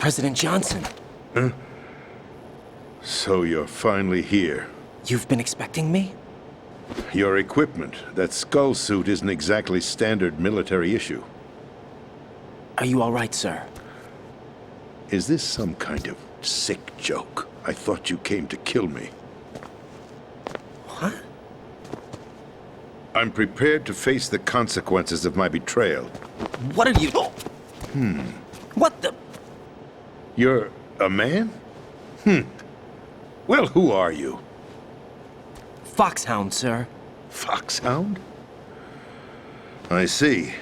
President Johnson. Huh? So you're finally here. You've been expecting me? Your equipment, that skull suit, isn't exactly standard military issue. Are you all right, sir? Is this some kind of sick joke? I thought you came to kill me. What? I'm prepared to face the consequences of my betrayal. What are you... What the... You're a man? Well, who are you? Foxhound, sir. Foxhound? I see.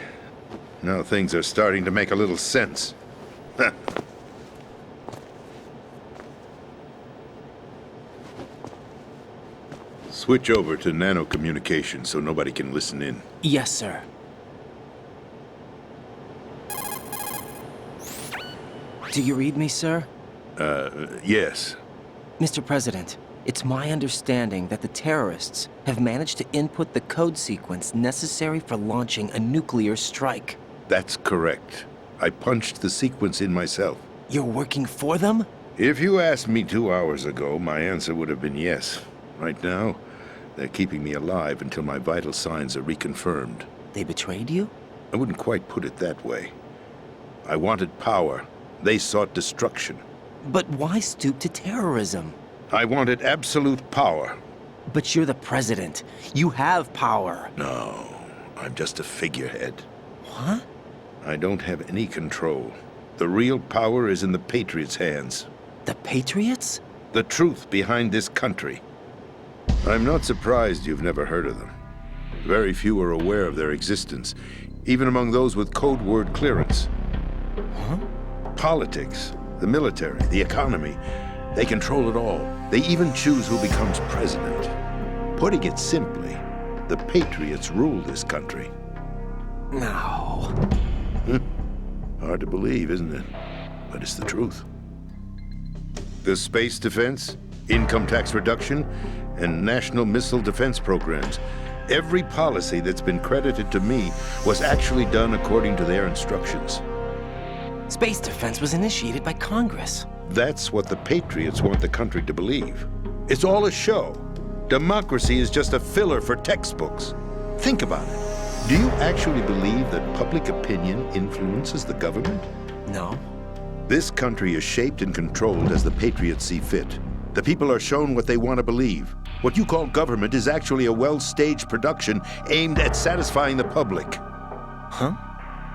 Now things are starting to make a little sense. Switch over to nano-communication so nobody can listen in. Yes, sir. Do you read me, sir? Yes. Mr. President, it's my understanding that the terrorists have managed to input the code sequence necessary for launching a nuclear strike. That's correct. I punched the sequence in myself. You're working for them? If you asked me 2 hours ago, my answer would have been yes. Right now, they're keeping me alive until my vital signs are reconfirmed. They betrayed you? I wouldn't quite put it that way. I wanted power. They sought destruction. But why stoop to terrorism? I wanted absolute power. But you're the president. You have power. No, I'm just a figurehead. What? I don't have any control. The real power is in the Patriots' hands. The Patriots? The truth behind this country. I'm not surprised you've never heard of them. Very few are aware of their existence, even among those with code word clearance. Huh? Politics, the military, the economy, they control it all. They even choose who becomes president. Putting it simply, the Patriots rule this country. No. Hard to believe, isn't it? But it's the truth. The space defense, income tax reduction, and national missile defense programs. Every policy that's been credited to me was actually done according to their instructions. Space defense was initiated by Congress. That's what the Patriots want the country to believe. It's all a show. Democracy is just a filler for textbooks. Think about it. Do you actually believe that public opinion influences the government? No. This country is shaped and controlled as the Patriots see fit. The people are shown what they want to believe. What you call government is actually a well-staged production aimed at satisfying the public. Huh?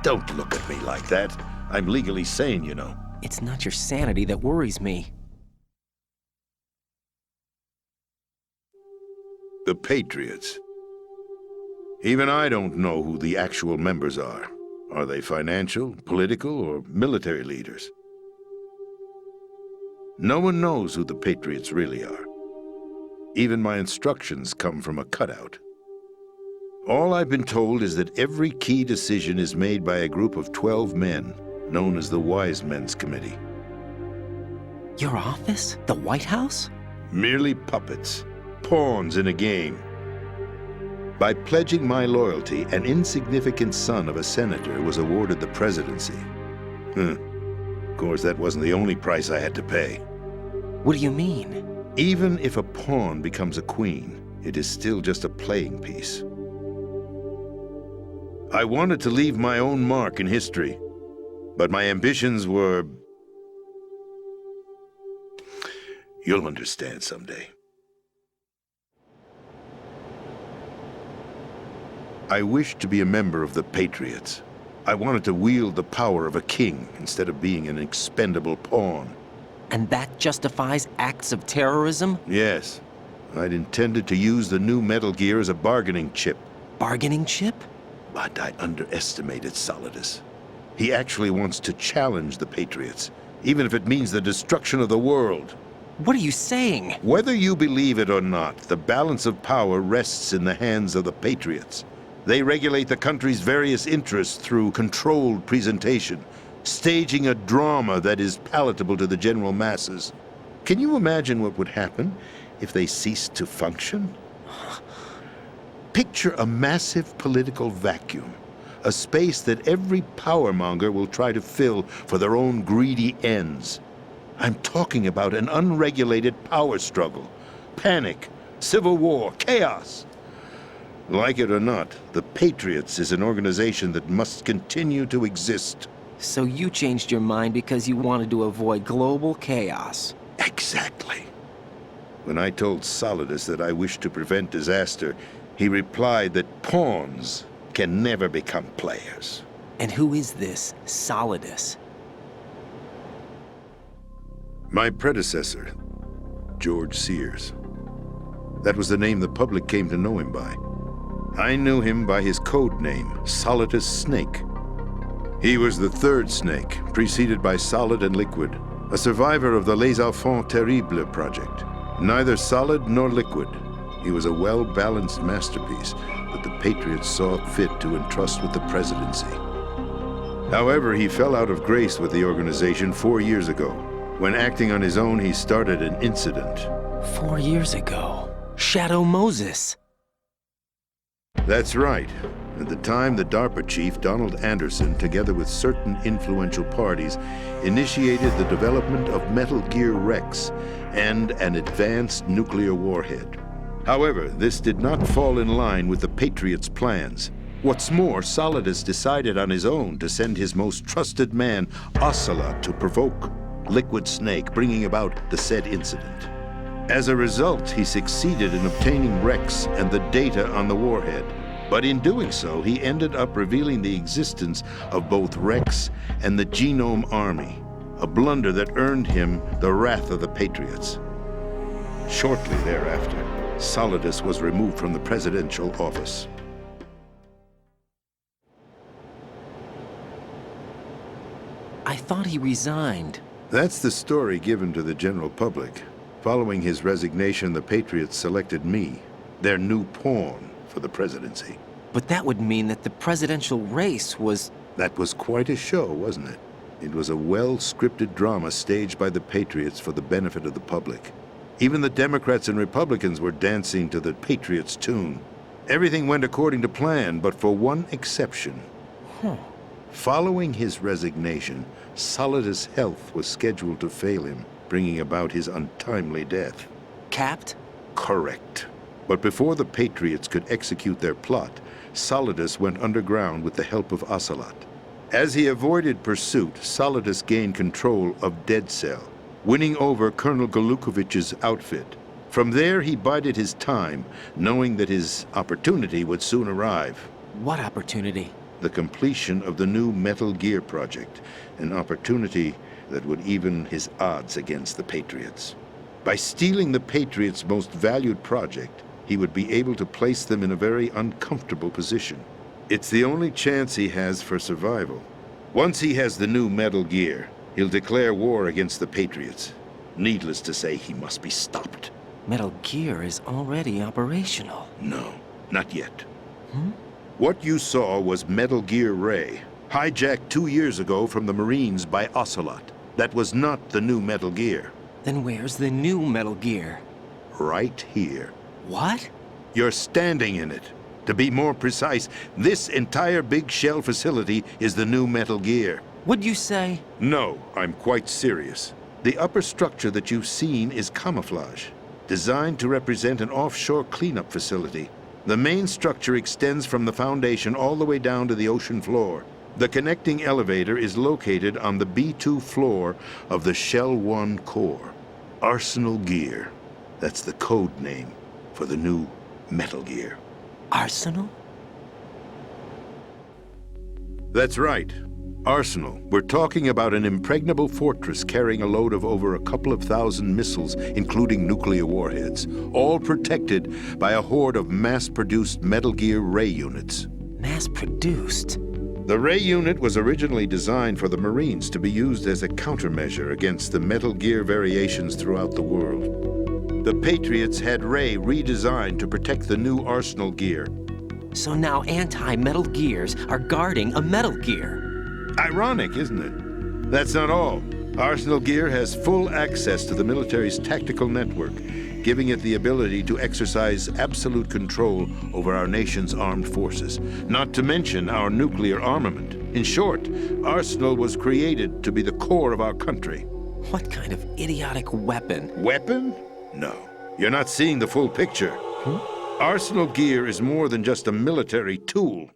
Don't look at me like that. I'm legally sane, you know. It's not your sanity that worries me. The Patriots. Even I don't know who the actual members are. Are they financial, political, or military leaders? No one knows who the Patriots really are. Even my instructions come from a cutout. All I've been told is that every key decision is made by a group of 12 men, known as the Wise Men's Committee. Your office? The White House? Merely puppets, pawns in a game. By pledging my loyalty, an insignificant son of a senator was awarded the presidency. Of course, that wasn't the only price I had to pay. What do you mean? Even if a pawn becomes a queen, it is still just a playing piece. I wanted to leave my own mark in history, but my ambitions were... You'll understand someday. I wished to be a member of the Patriots. I wanted to wield the power of a king instead of being an expendable pawn. And that justifies acts of terrorism? Yes. I'd intended to use the new Metal Gear as a bargaining chip. Bargaining chip? But I underestimated Solidus. He actually wants to challenge the Patriots, even if it means the destruction of the world. What are you saying? Whether you believe it or not, the balance of power rests in the hands of the Patriots. They regulate the country's various interests through controlled presentation, staging a drama that is palatable to the general masses. Can you imagine what would happen if they ceased to function? Picture a massive political vacuum. a space that every powermonger will try to fill for their own greedy ends. I'm talking about an unregulated power struggle, panic, civil war, chaos. Like it or not, the Patriots is an organization that must continue to exist. So you changed your mind because you wanted to avoid global chaos. Exactly. When I told Solidus that I wished to prevent disaster, he replied that pawns can never become players. And who is this Solidus? My predecessor, George Sears. That was the name the public came to know him by. I knew him by his code name, Solidus Snake. He was the third snake, preceded by Solid and Liquid, a survivor of the Les Enfants Terribles project. Neither solid nor liquid, he was a well-balanced masterpiece that the Patriots saw fit to entrust with the presidency. However, he fell out of grace with the organization 4 years ago. When acting on his own, he started an incident. 4 years ago. Shadow Moses. That's right. At the time, the DARPA chief, Donald Anderson, together with certain influential parties, initiated the development of Metal Gear Rex and an advanced nuclear warhead. However, this did not fall in line with the Patriots' plans. What's more, Solidus decided on his own to send his most trusted man, Ocelot, to provoke Liquid Snake, bringing about the said incident. As a result, he succeeded in obtaining Rex and the data on the warhead. But in doing so, he ended up revealing the existence of both Rex and the Genome Army, a blunder that earned him the wrath of the Patriots. Shortly thereafter, Solidus was removed from the presidential office. I thought he resigned. That's the story given to the general public. Following his resignation, the Patriots selected me, their new pawn, for the presidency. But that would mean that the presidential race was... That was quite a show, wasn't it? It was a well-scripted drama staged by the Patriots for the benefit of the public. Even the Democrats and Republicans were dancing to the Patriots' tune. Everything went according to plan, but for one exception. Following his resignation, Solidus' health was scheduled to fail him, bringing about his untimely death. Capped? Correct. But before the Patriots could execute their plot, Solidus went underground with the help of Ocelot. As he avoided pursuit, Solidus gained control of Dead Cell, winning over Colonel Golukovich's outfit. From there, he bided his time, knowing that his opportunity would soon arrive. What opportunity? The completion of the new Metal Gear project, an opportunity that would even his odds against the Patriots. By stealing the Patriots' most valued project, he would be able to place them in a very uncomfortable position. It's the only chance he has for survival. Once he has the new Metal Gear, he'll declare war against the Patriots. Needless to say, he must be stopped. Metal Gear is already operational. No, not yet. What you saw was Metal Gear Ray, hijacked 2 years ago from the Marines by Ocelot. That was not the new Metal Gear. Then where's the new Metal Gear? Right here. What? You're standing in it. To be more precise, this entire big shell facility is the new Metal Gear. What'd you say? No, I'm quite serious. The upper structure that you've seen is camouflage, designed to represent an offshore cleanup facility. The main structure extends from the foundation all the way down to the ocean floor. The connecting elevator is located on the B2 floor of the Shell 1 core. Arsenal Gear. That's the code name for the new Metal Gear. Arsenal? That's right. Arsenal. We're talking about an impregnable fortress carrying a load of over a couple of thousand missiles, including nuclear warheads, all protected by a horde of mass-produced Metal Gear Ray units. Mass-produced? The Ray unit was originally designed for the Marines to be used as a countermeasure against the Metal Gear variations throughout the world. The Patriots had Ray redesigned to protect the new Arsenal Gear. So now anti-Metal Gears are guarding a Metal Gear. Ironic, isn't it? That's not all. Arsenal Gear has full access to the military's tactical network, giving it the ability to exercise absolute control over our nation's armed forces, not to mention our nuclear armament. In short, Arsenal was created to be the core of our country. What kind of idiotic weapon? Weapon? No. You're not seeing the full picture. Arsenal Gear is more than just a military tool.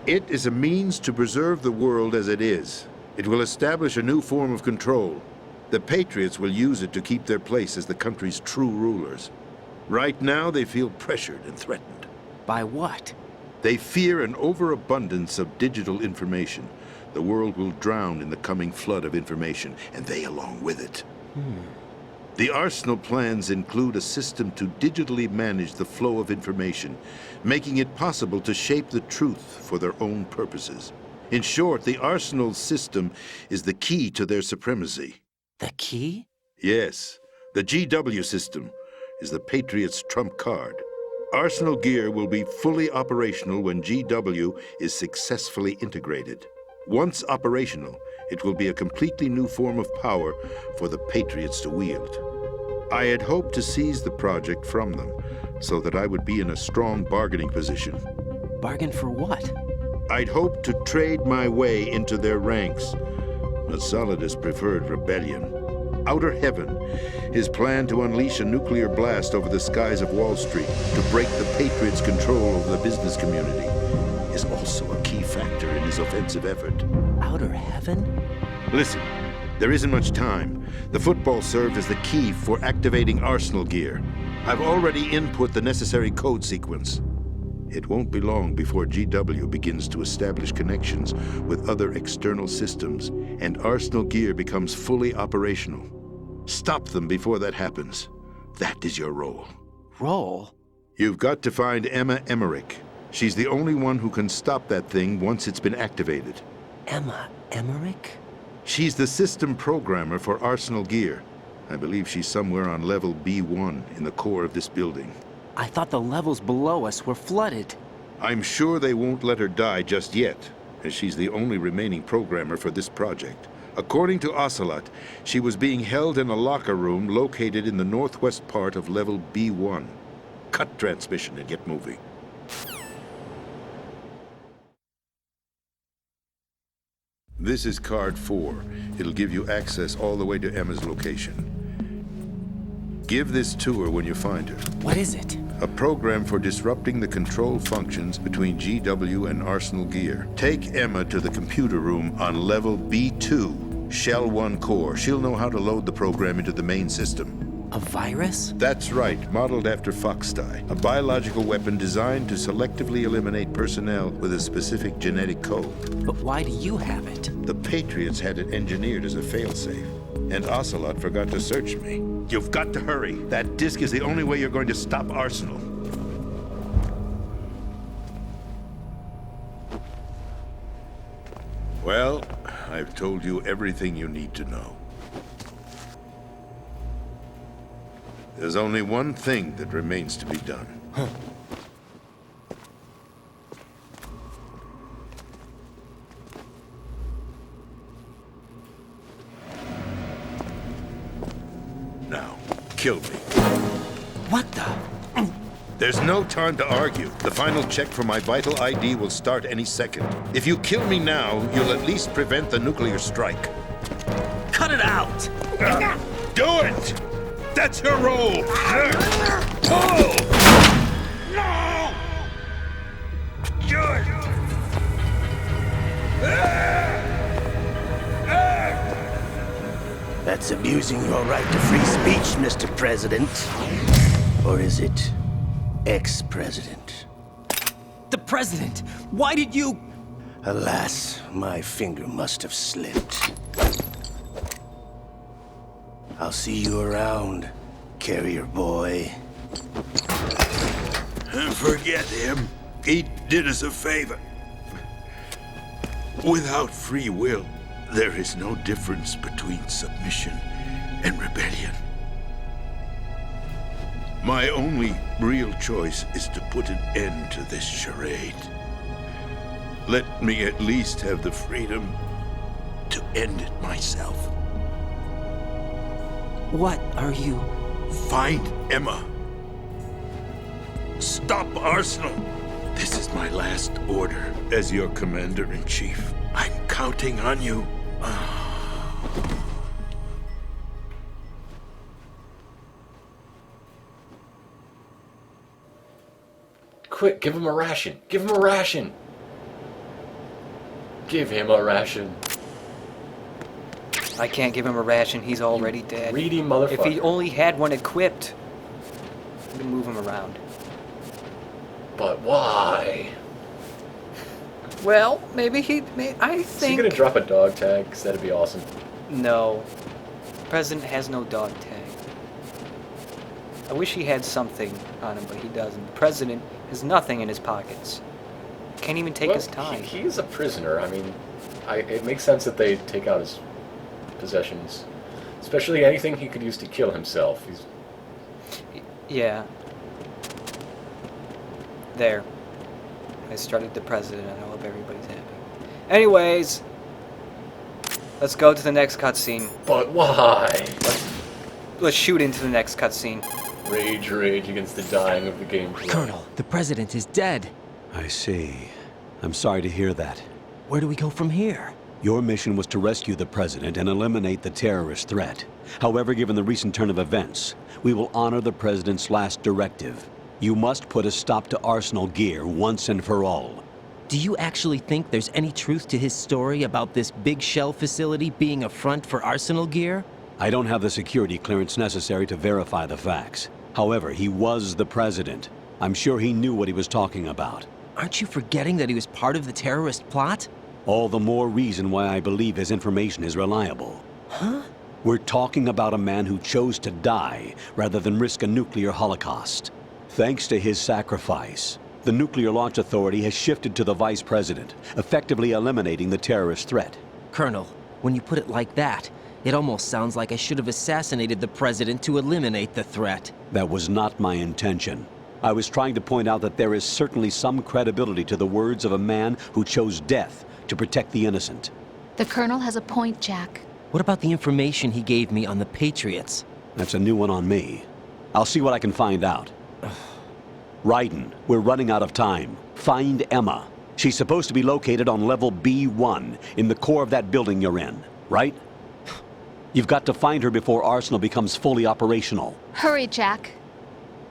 It is a means to preserve the world as it is. It will establish a new form of control. The Patriots will use it to keep their place as the country's true rulers. Right now, they feel pressured and threatened. By what? They fear an overabundance of digital information. The world will drown in the coming flood of information, and they along with it. The Arsenal plans include a system to digitally manage the flow of information, making it possible to shape the truth for their own purposes. In short, the Arsenal system is the key to their supremacy. The key? Yes, the GW system is the Patriots' trump card. Arsenal Gear will be fully operational when GW is successfully integrated. Once operational, it will be a completely new form of power for the Patriots to wield. I had hoped to seize the project from them, so that I would be in a strong bargaining position. Bargain for what? I'd hoped to trade my way into their ranks, but Solidus preferred rebellion. Outer Heaven, his plan to unleash a nuclear blast over the skies of Wall Street to break the Patriots' control over the business community, is also a key factor in his offensive effort. Outer Heaven? Listen, there isn't much time. The football served as the key for activating Arsenal Gear. I've already input the necessary code sequence. It won't be long before GW begins to establish connections with other external systems, and Arsenal Gear becomes fully operational. Stop them before that happens. That is your role. Role? You've got to find Emma Emmerich. She's the only one who can stop that thing once it's been activated. Emma Emmerich? She's the system programmer for Arsenal Gear. I believe she's somewhere on level B1 in the core of this building. I thought the levels below us were flooded. I'm sure they won't let her die just yet, as she's the only remaining programmer for this project. According to Ocelot, she was being held in a locker room located in the northwest part of level B1. Cut transmission and get moving. This is card 4. It'll give you access all the way to Emma's location. Give this to her when you find her. What is it? A program for disrupting the control functions between GW and Arsenal Gear. Take Emma to the computer room on level B2, Shell 1 core. She'll know how to load the program into the main system. A virus? That's right, modeled after Foxdie, a biological weapon designed to selectively eliminate personnel with a specific genetic code. But why do you have it? The Patriots had it engineered as a failsafe, and Ocelot forgot to search me. You've got to hurry. That disk is the only way you're going to stop Arsenal. Well, I've told you everything you need to know. There's only one thing that remains to be done. Now, kill me. What the? There's no time to argue. The final check for my vital ID will start any second. If you kill me now, you'll at least prevent the nuclear strike. Cut it out! Do it! That's your role! Pull! No! Good! That's abusing your right to free speech, Mr. President. Or is it ex-president? The president! Why did you... Alas, my finger must have slipped. I'll see you around, carrier boy. Forget him. He did us a favor. Without free will, there is no difference between submission and rebellion. My only real choice is to put an end to this charade. Let me at least have the freedom to end it myself. What are you... Find Emma. Stop Arsenal. This is my last order as your commander-in-chief. I'm counting on you. Quick, give him a ration. Give him a ration. Give him a ration. I can't give him a ration. He's already dead. Greedy motherfucker. If he only had one equipped, I could move him around. But why? Well, maybe I Is he think... gonna drop a dog tag? 'Cause that'd be awesome. No. The president has no dog tag. I wish he had something on him, but he doesn't. The president has nothing in his pockets. Can't even take his time. He's a prisoner. I mean, it makes sense that they take out his possessions. Especially anything he could use to kill himself. Yeah. There. I started the president. I hope everybody's happy. Anyways, let's go to the next cutscene. But why? Let's shoot into the next cutscene. Rage against the dying of the game. Colonel, the president is dead. I see. I'm sorry to hear that. Where do we go from here? Your mission was to rescue the president and eliminate the terrorist threat. However, given the recent turn of events, we will honor the president's last directive. You must put a stop to Arsenal Gear once and for all. Do you actually think there's any truth to his story about this big shell facility being a front for Arsenal Gear? I don't have the security clearance necessary to verify the facts. However, he was the president. I'm sure he knew what he was talking about. Aren't you forgetting that he was part of the terrorist plot? All the more reason why I believe his information is reliable. Huh? We're talking about a man who chose to die rather than risk a nuclear holocaust. Thanks to his sacrifice, the Nuclear Launch Authority has shifted to the vice president, effectively eliminating the terrorist threat. Colonel, when you put it like that, it almost sounds like I should have assassinated the president to eliminate the threat. That was not my intention. I was trying to point out that there is certainly some credibility to the words of a man who chose death to protect the innocent. The Colonel has a point, Jack. What about the information he gave me on the Patriots? That's a new one on me. I'll see what I can find out. Raiden, we're running out of time. Find Emma. She's supposed to be located on level B1, in the core of that building you're in, right? You've got to find her before Arsenal becomes fully operational. Hurry, Jack.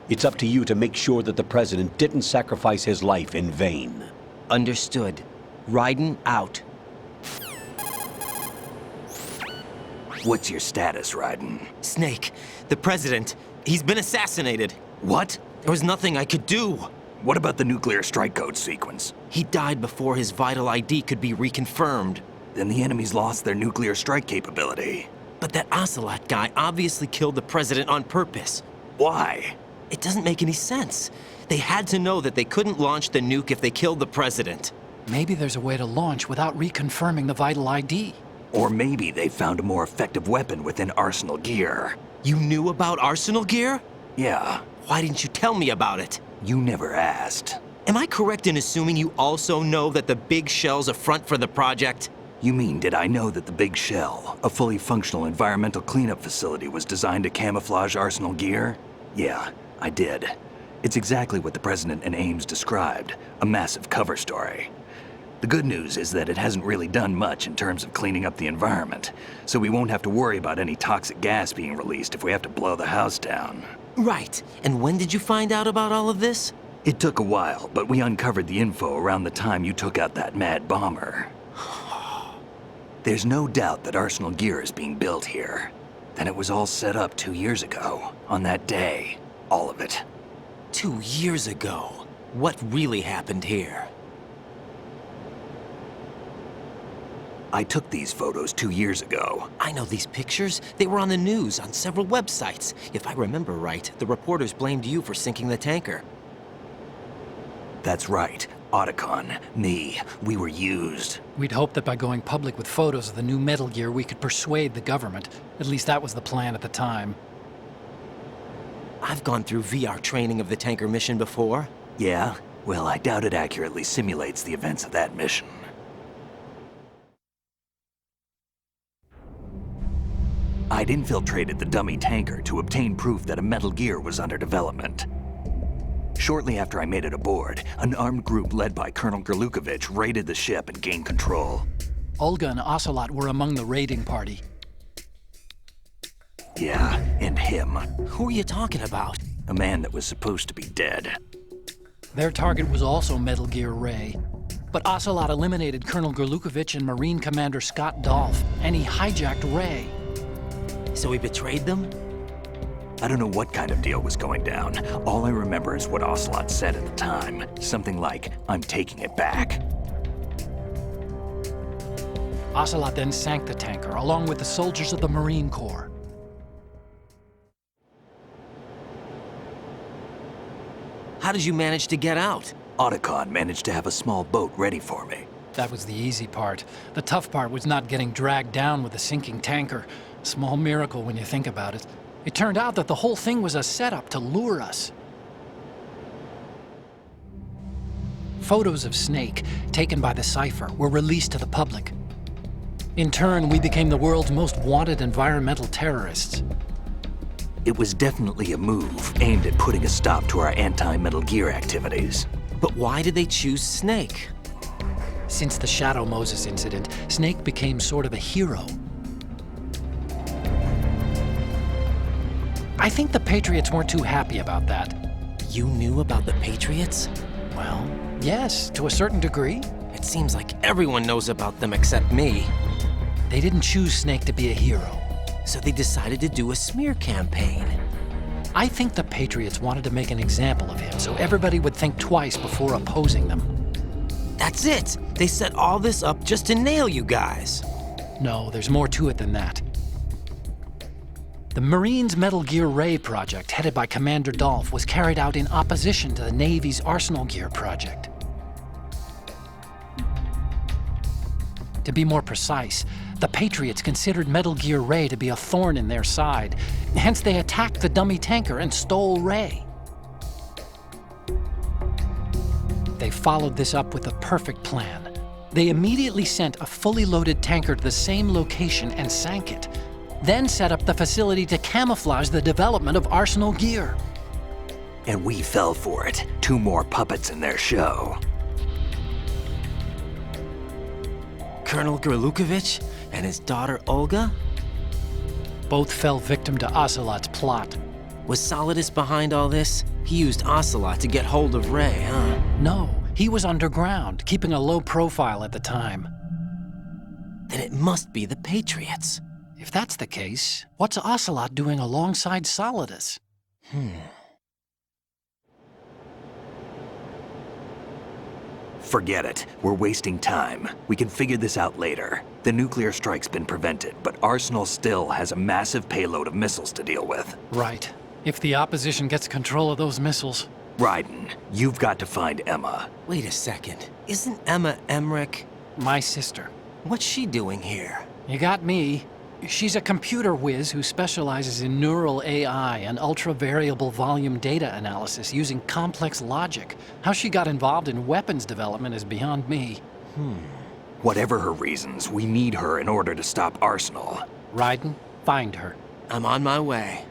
It's up to you to make sure that the president didn't sacrifice his life in vain. Understood. Raiden out. What's your status, Raiden? Snake, the president, he's been assassinated. What? There was nothing I could do. What about the nuclear strike code sequence? He died before his vital ID could be reconfirmed. Then the enemy's lost their nuclear strike capability. But that Ocelot guy obviously killed the president on purpose. Why? It doesn't make any sense. They had to know that they couldn't launch the nuke if they killed the president. Maybe there's a way to launch without reconfirming the vital ID. Or maybe they found a more effective weapon within Arsenal Gear. You knew about Arsenal Gear? Yeah, Why didn't you tell me about it? you never asked. Am I correct in assuming you also know that the big shell's a front for the project? You mean, did I know that the Big Shell, a fully functional environmental cleanup facility, was designed to camouflage Arsenal Gear? Yeah, I did. It's exactly what the President and Ames described, a massive cover story. The good news is that it hasn't really done much in terms of cleaning up the environment, so we won't have to worry about any toxic gas being released if we have to blow the house down. Right. And when did you find out about all of this? It took a while, but we uncovered the info around the time you took out that mad bomber. There's no doubt that Arsenal Gear is being built here. Then it was all set up 2 years ago, on that day. All of it. 2 years ago. What really happened here? I took these photos 2 years ago. I know these pictures. They were on the news on several websites. If I remember right, the reporters blamed you for sinking the tanker. That's right. Otacon, me, we were used. We'd hoped that by going public with photos of the new Metal Gear, we could persuade the government. At least that was the plan at the time. I've gone through VR training of the tanker mission before. Yeah? Well, I doubt it accurately simulates the events of that mission. I'd infiltrated the dummy tanker to obtain proof that a Metal Gear was under development. Shortly after I made it aboard, an armed group led by Colonel Gerlukovich raided the ship and gained control. Olga and Ocelot were among the raiding party. Yeah, and him. Who are you talking about? A man that was supposed to be dead. Their target was also Metal Gear Ray. But Ocelot eliminated Colonel Gerlukovich and Marine Commander Scott Dolph, and he hijacked Ray. So he betrayed them? I don't know what kind of deal was going down. All I remember is what Ocelot said at the time. Something like, "I'm taking it back." Ocelot then sank the tanker, along with the soldiers of the Marine Corps. How did you manage to get out? Otacon managed to have a small boat ready for me. That was the easy part. The tough part was not getting dragged down with the sinking tanker. Small miracle when you think about it. It turned out that the whole thing was a setup to lure us. Photos of Snake, taken by the Cypher, were released to the public. In turn, we became the world's most wanted environmental terrorists. It was definitely a move aimed at putting a stop to our anti-Metal Gear activities. But why did they choose Snake? Since the Shadow Moses incident, Snake became sort of a hero. I think the Patriots weren't too happy about that. You knew about the Patriots? Well, yes, to a certain degree. It seems like everyone knows about them except me. They didn't choose Snake to be a hero. So they decided to do a smear campaign. I think the Patriots wanted to make an example of him so everybody would think twice before opposing them. That's it! They set all this up just to nail you guys. No, there's more to it than that. The Marines' Metal Gear Ray project, headed by Commander Dolph, was carried out in opposition to the Navy's Arsenal Gear project. To be more precise, the Patriots considered Metal Gear Ray to be a thorn in their side. Hence, they attacked the dummy tanker and stole Ray. They followed this up with a perfect plan. They immediately sent a fully loaded tanker to the same location and sank it, then set up the facility to camouflage the development of Arsenal Gear. And we fell for it. 2 more puppets in their show. Colonel Gerlukovich and his daughter Olga? Both fell victim to Ocelot's plot. Was Solidus behind all this? He used Ocelot to get hold of Ray, huh? No, he was underground, keeping a low profile at the time. Then it must be the Patriots. If that's the case, what's Ocelot doing alongside Solidus? Forget it. We're wasting time. We can figure this out later. The nuclear strike's been prevented, but Arsenal still has a massive payload of missiles to deal with. Right. If the opposition gets control of those missiles. Raiden, you've got to find Emma. Wait a second. Isn't Emma Emmerich? My sister. What's she doing here? You got me. She's a computer whiz who specializes in neural AI and ultra-variable volume data analysis using complex logic. How she got involved in weapons development is beyond me. Whatever her reasons, we need her in order to stop Arsenal. Raiden, find her. I'm on my way.